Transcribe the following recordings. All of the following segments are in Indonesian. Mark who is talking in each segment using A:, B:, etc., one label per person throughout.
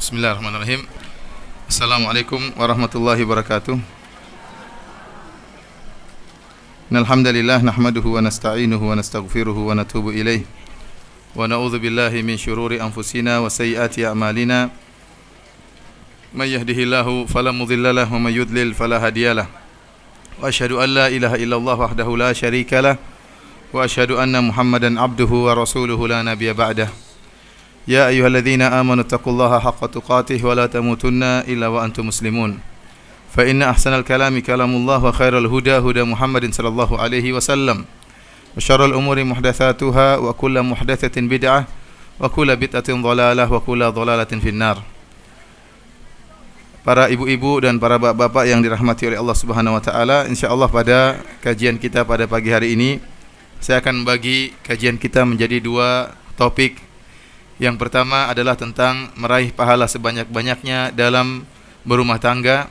A: Bismillahirrahmanirrahim. Assalamualaikum warahmatullahi wabarakatuh. Alhamdulillah nahmaduhu wa nasta'inuhu wa nastaghfiruhu wa natubu ilaih. Wa na'udzu billahi min syururi anfusina wa sayyiati a'malina. May yahdihillahu fala mudhillalah wa may yudlil fala hadiyalah. Wa asyhadu an la ilaha illallah wahdahu la syarikalah wa asyhadu anna Muhammadan abduhu wa rasuluhu la nabiyya ba'dah. Ya ayyuhalladzina amanu taqullaha haqqa tuqatih wa la tamutunna illa wa antum muslimun. Fa inna ahsanal kalami kalamullah wa khairal huda huda Muhammadin sallallahu alaihi wasallam. Wa syarrul umuri muhdatsatuha wa kullu muhdatsatin bid'ah wa kullu bid'atin dhalalah wa kullu dhalalatin finnar. Para ibu-ibu dan para bapak-bapak yang dirahmati oleh Allah Subhanahu wa taala, insyaallah pada kajian kita pada pagi hari ini saya akan membagi kajian kita menjadi dua topik. Yang pertama adalah tentang meraih pahala sebanyak-banyaknya dalam berumah tangga.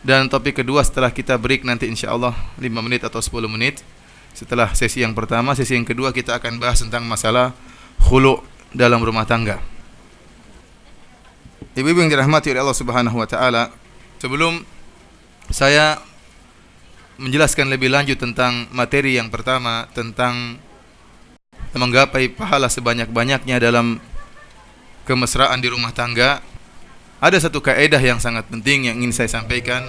A: Dan topik kedua setelah kita break nanti insyaAllah 5 menit atau 10 menit. Setelah sesi yang pertama, sesi yang kedua kita akan bahas tentang masalah khulu' dalam rumah tangga. Ibu-ibu yang dirahmati oleh Allah Subhanahu wa taala, sebelum saya menjelaskan lebih lanjut tentang materi yang pertama tentang menggapai pahala sebanyak-banyaknya dalam kemesraan di rumah tangga, ada satu kaidah yang sangat penting yang ingin saya sampaikan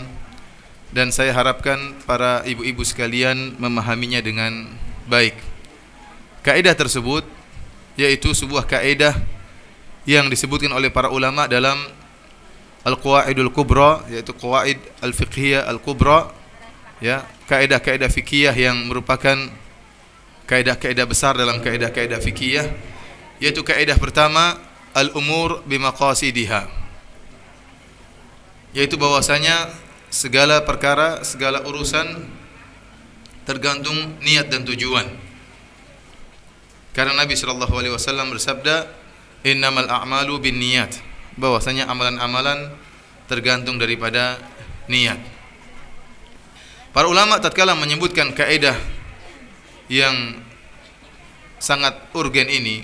A: dan saya harapkan para ibu-ibu sekalian memahaminya dengan baik. Kaidah tersebut yaitu sebuah kaidah yang disebutkan oleh para ulama dalam Al-Qawaidul Kubra, yaitu qawaid al-fiqhiyah al-kubra, ya, kaidah-kaidah fikih yang merupakan kaidah-kaidah besar dalam kaidah-kaidah fikih, yaitu kaidah pertama al-umur bimaqasidiha, yaitu bahwasanya segala perkara, segala urusan tergantung niat dan tujuan. Karena Nabi sallallahu alaihi wasallam bersabda, innamal a'malu binniyat, bahwasanya amalan-amalan tergantung daripada niat. Para ulama tatkala menyebutkan kaidah yang sangat urgen ini,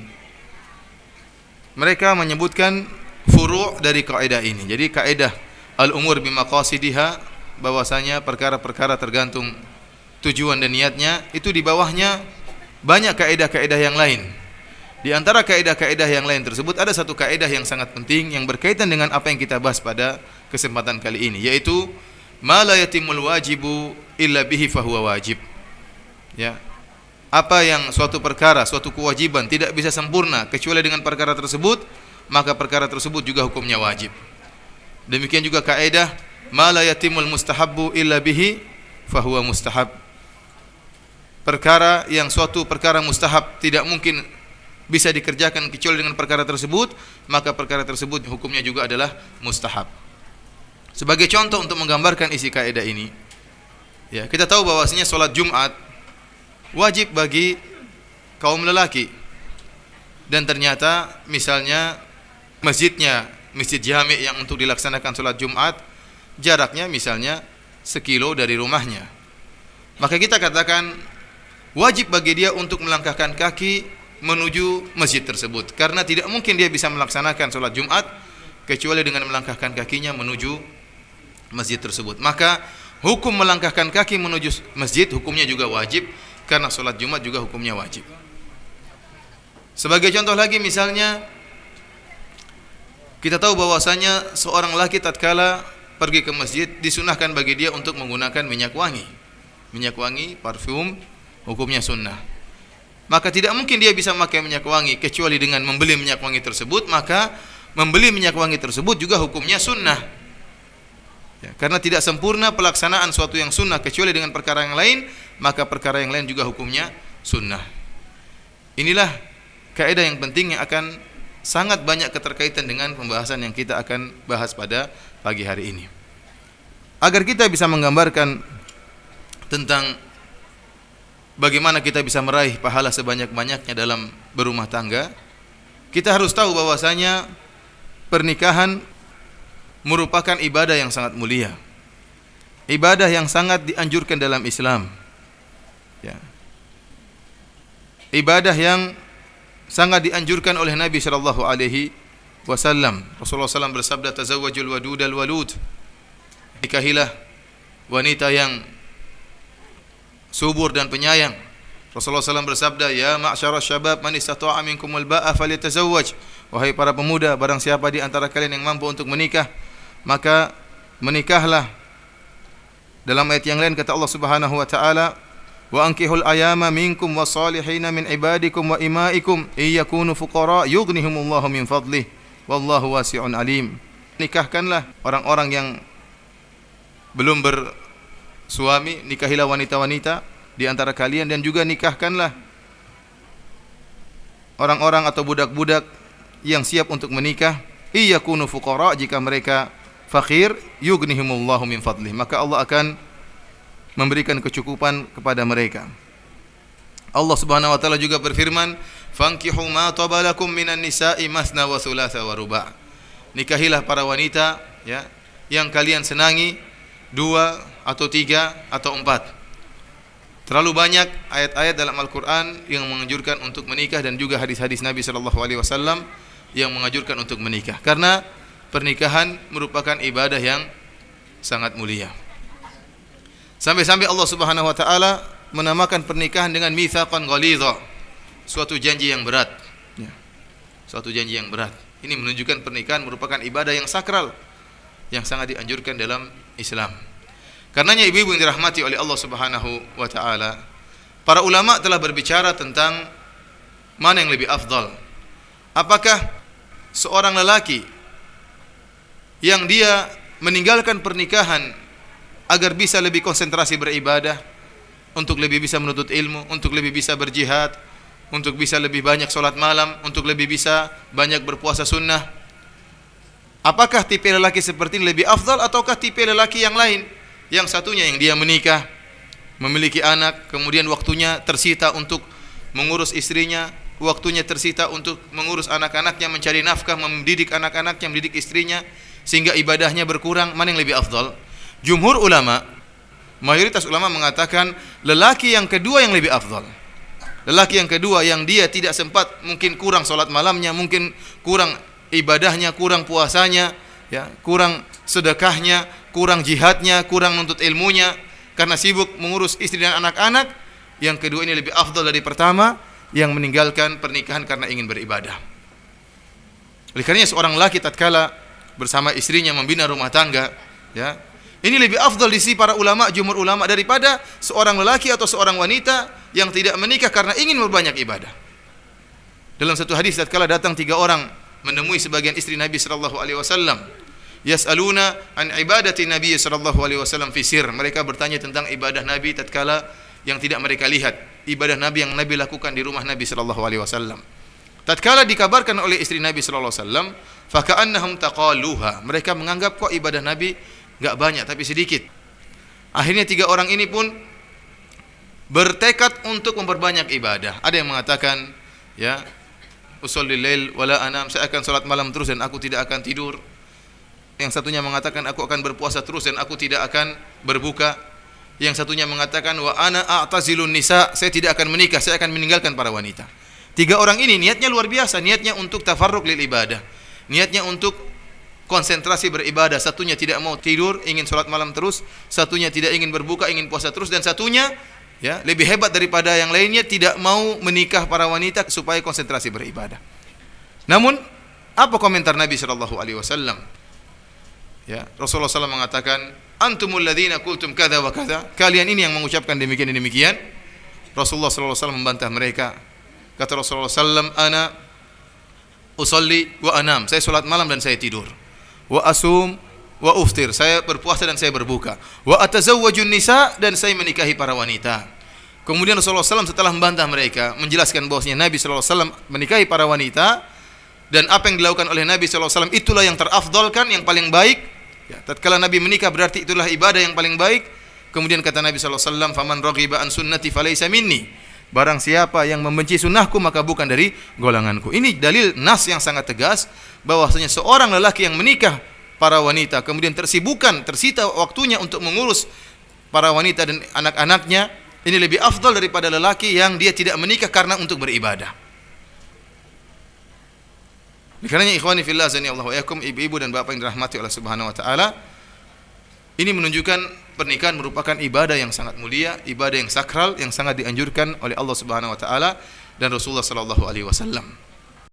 A: mereka menyebutkan furu' dari kaidah ini. Jadi kaidah al-umur bimaqasidiha, bahwasanya perkara-perkara tergantung tujuan dan niatnya, itu di bawahnya banyak kaidah-kaidah yang lain. Di antara kaidah-kaidah yang lain tersebut ada satu kaidah yang sangat penting yang berkaitan dengan apa yang kita bahas pada kesempatan kali ini, yaitu ma la yatimul wajibu illa bihi fahuwa wajib. Ya, apa yang suatu perkara, suatu kewajiban tidak bisa sempurna kecuali dengan perkara tersebut, maka perkara tersebut juga hukumnya wajib. Demikian juga kaidah ma la yatimul mustahabbu illa bihi fahuwa mustahab. Perkara yang suatu perkara mustahab tidak mungkin bisa dikerjakan kecuali dengan perkara tersebut, maka perkara tersebut hukumnya juga adalah mustahab. Sebagai contoh untuk menggambarkan isi kaidah ini, ya, kita tahu bahwasanya salat Jumat wajib bagi kaum lelaki, dan ternyata misalnya masjidnya masjid jami' yang untuk dilaksanakan salat Jumat jaraknya misalnya 1 kilo dari rumahnya, maka kita katakan wajib bagi dia untuk melangkahkan kaki menuju masjid tersebut, karena tidak mungkin dia bisa melaksanakan salat Jumat kecuali dengan melangkahkan kakinya menuju masjid tersebut. Maka hukum melangkahkan kaki menuju masjid hukumnya juga wajib, karena sholat Jumat juga hukumnya wajib. Sebagai contoh lagi, misalnya kita tahu bahwasanya seorang laki tatkala pergi ke masjid disunahkan bagi dia untuk menggunakan minyak wangi. Minyak wangi, parfum, hukumnya sunnah. Maka tidak mungkin dia bisa memakai minyak wangi kecuali dengan membeli minyak wangi tersebut, maka membeli minyak wangi tersebut juga hukumnya sunnah. Ya, karena tidak sempurna pelaksanaan suatu yang sunnah kecuali dengan perkara yang lain, maka perkara yang lain juga hukumnya sunnah. Inilah kaidah yang penting yang akan sangat banyak keterkaitan dengan pembahasan yang kita akan bahas pada pagi hari ini. Agar kita bisa menggambarkan tentang bagaimana kita bisa meraih pahala sebanyak-banyaknya dalam berumah tangga, kita harus tahu bahwasanya pernikahan merupakan ibadah yang sangat mulia, ibadah yang sangat dianjurkan dalam Islam, ya. Ibadah yang sangat dianjurkan oleh Nabi sallallahu alaihi wasallam. Rasulullah SAW bersabda, tazawwajul wadudal walud. Nikahilah wanita yang subur dan penyayang. Rasulullah SAW bersabda, ya ma'syarasy syabab man istata'a minkumul ba'a falyatazawwaj. Wahai para pemuda, barang siapa di antara kalian yang mampu untuk menikah, maka menikahlah. Dalam ayat yang lain kata Allah Subhanahu wa taala, wa ankihul ayama minkum wassalihina min ibadikum wa imaikum iyakunu fuqara yughnihimullahu min fadlih wallahu wasi'un alim. Nikahkanlah orang-orang yang belum bersuami, nikahilah wanita-wanita di antara kalian, dan juga nikahkanlah orang-orang atau budak-budak yang siap untuk menikah. Iyakunu fuqara, jika mereka fakir, yughnihimullahu min fadlih, maka Allah akan memberikan kecukupan kepada mereka. Allah Subhanahu wa taala juga berfirman, fankihu ma tabalakum minan nisa'i masna wa thulatha wa ruba'. Nikahilah para wanita ya yang kalian senangi, 2 atau 3 atau 4. Terlalu banyak ayat-ayat dalam Al-Qur'an yang menganjurkan untuk menikah, dan juga hadis-hadis Nabi sallallahu alaihi wasallam yang menganjurkan untuk menikah, karena pernikahan merupakan ibadah yang sangat mulia. Sampai-sampai Allah Subhanahu wa taala menamakan pernikahan dengan mitsaqan ghalidha, suatu janji yang berat. Ya. Suatu janji yang berat. Ini menunjukkan pernikahan merupakan ibadah yang sakral, yang sangat dianjurkan dalam Islam. Karenanya ibu-ibu yang dirahmati oleh Allah Subhanahu wa taala, para ulama telah berbicara tentang mana yang lebih afdal. Apakah seorang lelaki yang dia meninggalkan pernikahan agar bisa lebih konsentrasi beribadah, untuk lebih bisa menuntut ilmu, untuk lebih bisa berjihad, untuk bisa lebih banyak sholat malam, untuk lebih bisa banyak berpuasa sunnah, apakah tipe lelaki seperti ini lebih afdal, ataukah tipe lelaki yang lain, yang satunya yang dia menikah, memiliki anak, kemudian waktunya tersita untuk mengurus istrinya, waktunya tersita untuk mengurus anak-anaknya, mencari nafkah, mendidik anak-anaknya, mendidik istrinya, sehingga ibadahnya berkurang? Mana yang lebih afdal? Jumhur ulama, mayoritas ulama mengatakan lelaki yang kedua yang lebih afdal. Lelaki yang kedua yang dia tidak sempat, mungkin kurang salat malamnya, mungkin kurang ibadahnya, kurang puasanya, ya, kurang sedekahnya, kurang jihadnya, kurang menuntut ilmunya karena sibuk mengurus istri dan anak-anak. Yang kedua ini lebih afdal dari pertama yang meninggalkan pernikahan karena ingin beribadah. Oleh karenanya seorang lelaki tatkala bersama istrinya membina rumah tangga, ya, ini lebih afdal di sisi para ulama, jumhur ulama, daripada seorang lelaki atau seorang wanita yang tidak menikah karena ingin berbanyak ibadah. Dalam satu hadis tatkala datang 3 orang menemui sebagian istri Nabi sallallahu alaihi wasallam, yas'aluna an ibadati Nabi sallallahu alaihi wasallam fi sir. Mereka bertanya tentang ibadah Nabi tatkala yang tidak mereka lihat, ibadah Nabi yang Nabi lakukan di rumah Nabi sallallahu alaihi wasallam. Tatkala dikabarkan oleh istri Nabi sallallahu alaihi wasallam, fa ka'annahum taqaluha. Mereka menganggap kok ibadah Nabi enggak banyak tapi sedikit. Akhirnya 3 orang ini pun bertekad untuk memperbanyak ibadah. Ada yang mengatakan, ya, usallil lail wala anam, saya akan salat malam terus dan aku tidak akan tidur. Yang satunya mengatakan, aku akan berpuasa terus dan aku tidak akan berbuka. Yang satunya mengatakan, wa ana a'tazilun nisa, saya tidak akan menikah, saya akan meninggalkan para wanita. 3 orang ini niatnya luar biasa, niatnya untuk tafarruq lil ibadah, niatnya untuk konsentrasi beribadah. Satunya tidak mau tidur, ingin sholat malam terus. Satunya tidak ingin berbuka, ingin puasa terus. Dan satunya, ya, lebih hebat daripada yang lainnya, tidak mau menikah para wanita supaya konsentrasi beribadah. Namun, apa komentar Nabi sallallahu alaihi wasallam? Ya, Rasulullah SAW mengatakan, antumul ladzina qultum kadza wa kadza. Kalian ini yang mengucapkan demikian dan demikian. Rasulullah sallallahu alaihi wasallam membantah mereka. Kata Rasulullah SAW, ana usolli wa anam. Saya sholat malam dan saya tidur. Wa asum wa uftir, saya berpuasa dan saya berbuka. Wa atazawwajun nisa, dan saya menikahi para wanita. Kemudian Rasulullah SAW setelah membantah mereka, menjelaskan bahwasanya Nabi SAW menikahi para wanita, dan apa yang dilakukan oleh Nabi SAW itulah yang terafdalkan, yang paling baik. Ya, tatkala Nabi menikah berarti itulah ibadah yang paling baik. Kemudian kata Nabi SAW, faman raghiba an sunnati falaysa minni. Barang siapa yang membenci sunnahku maka bukan dari golonganku. Ini dalil nas yang sangat tegas bahwasanya seorang lelaki yang menikah para wanita kemudian tersita waktunya untuk mengurus para wanita dan anak-anaknya, ini lebih afdal daripada lelaki yang dia tidak menikah karena untuk beribadah. Karena ikhwani fillah azani Allah wa yakum, ibu-ibu dan bapak yang dirahmati oleh Subhanahu wa taala, ini menunjukkan pernikahan merupakan ibadah yang sangat mulia, ibadah yang sakral yang sangat dianjurkan oleh Allah Subhanahu wa taala dan Rasulullah sallallahu alaihi wasallam.